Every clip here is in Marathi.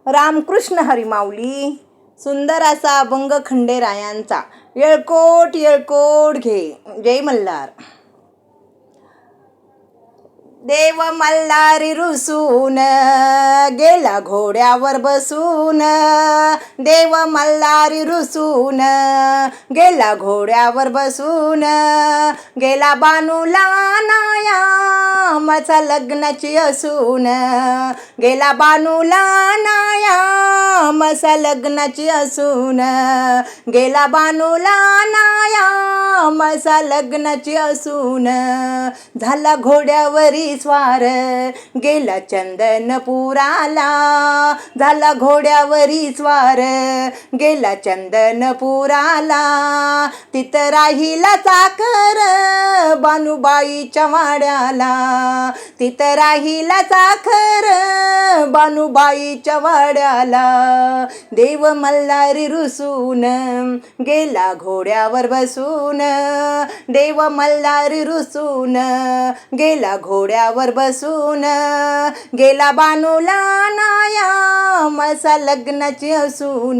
रामकृष्ण हरी माऊली. सुंदर असा अभंग खंडेरायांचा. येळकोट येळकोट घे. जय मल्हार. देव मल्हारी रुसून गेला घोड्यावर बसून. देव मल्हारी रुसून गेला घोड्यावर बसून. गेला बानूला नायामाचा लग्नाची असून. गेला बानूला नायामाचा लग्नाची असून. गेला बानूला नायामाचा लग्नाची असून. झाला घोड्यावरी स्वार गेला चंदनपुराला. झाला घोड्यावरी स्वार गेला चंदनपुराला. तिथं राहिला चाकर बानुबाईच्या वाड्याला. तिथं राहिला चाकर बानुबाईच्या वाड्याला. देव मल्हारी रुसून गेला घोड्यावर बसून. देव मल्हारी रुसून गेला घोड्यावर बसून. गेला बानूला नायामाचा लग्नाची असून.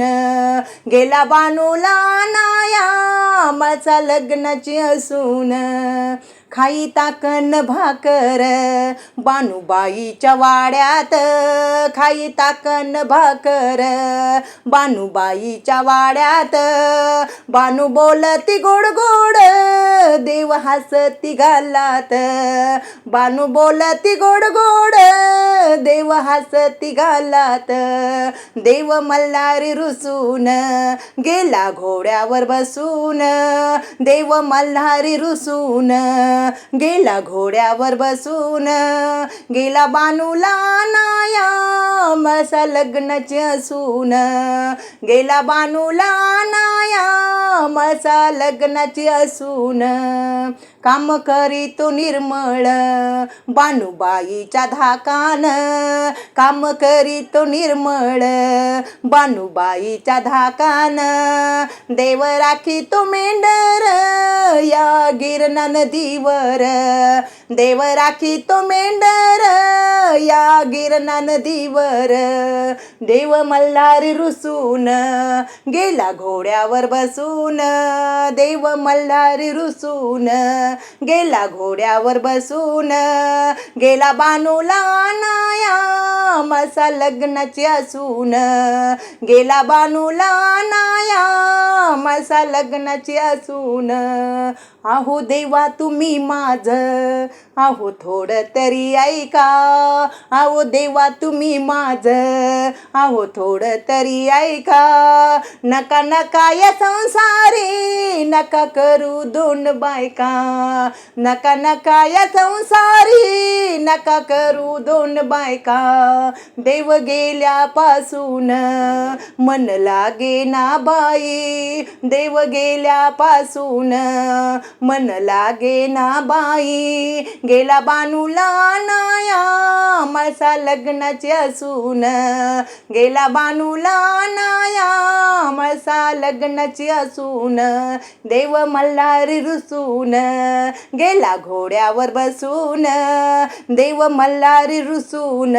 गेला बानूला नायामाचा लग्नाची असून. खाई ताकन भाकर बानुबाईच्या वाड्यात. खाई ताकन भाकर बानुबाईच्या वाड्यात. बानू बोलती गोड गोड देव हसती गालात. बानू बोलती गोड गोड देव हसती गालात. देव मल्हारी रुसून गेला घोड्यावर बसून. देव मल्हारी रुसून गेला घोड्यावर बसून. गेला बानूला नायामाचा लग्नाची असून. गेला बानूला नायामाचा लग्नाची असून. काम करीतो निर्मळ बानुबाईच्या धाकान. काम करीतो निर्मळ बानुबाईच्या धाकान. देव राखीतो मेंढर या गिरणा नदीवर. देव राखीतो मेंढर या गिरणा नदीवर. देव मल्हारी रुसून गेला घोड्यावर बसून. देव मल्हारी रुसून गेला घोड्यावर बसून. गेला बानूला नायामाचा लग्नाची असून. गेला बानूला नायामाचा लग्नाची असून. आहो देवा तुम्ही माझ आहो थोडं तरी ऐका. आहो देवा तुम्ही माझ आहो थोडं तरी ऐका. नका नका या संसारी नका करू दोन बायका. नका नका या संसारी नका करू दोन बायका. देव गेल्यापासून मन लागे ना बाई. देव गेल्यापासून मन लागे ना बाई. गेला बानूला नायामाचा लग्नाची असून. गेला बानूला नायामाचा लग्नाची असून. देव मल्हारी रुसून गेला घोड्यावर बसून. देव मल्हारी रुसून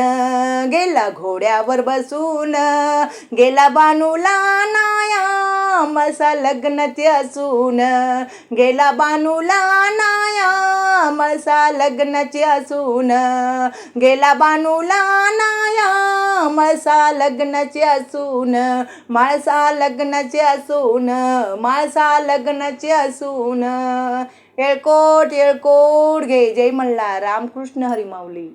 गेला घोड्यावर बसून. गेला बानूला नायामाचा लग्नाची असून. गेला बानूला नायामाचा लग्नाची असून. गेला बानूला नायामाचा लग्नाची असून. माळसा लग्नाची असून. माळसा लग्नाची असून. येळकोट येळकोट घे. जय मल्हार. रामकृष्ण हरी माऊली.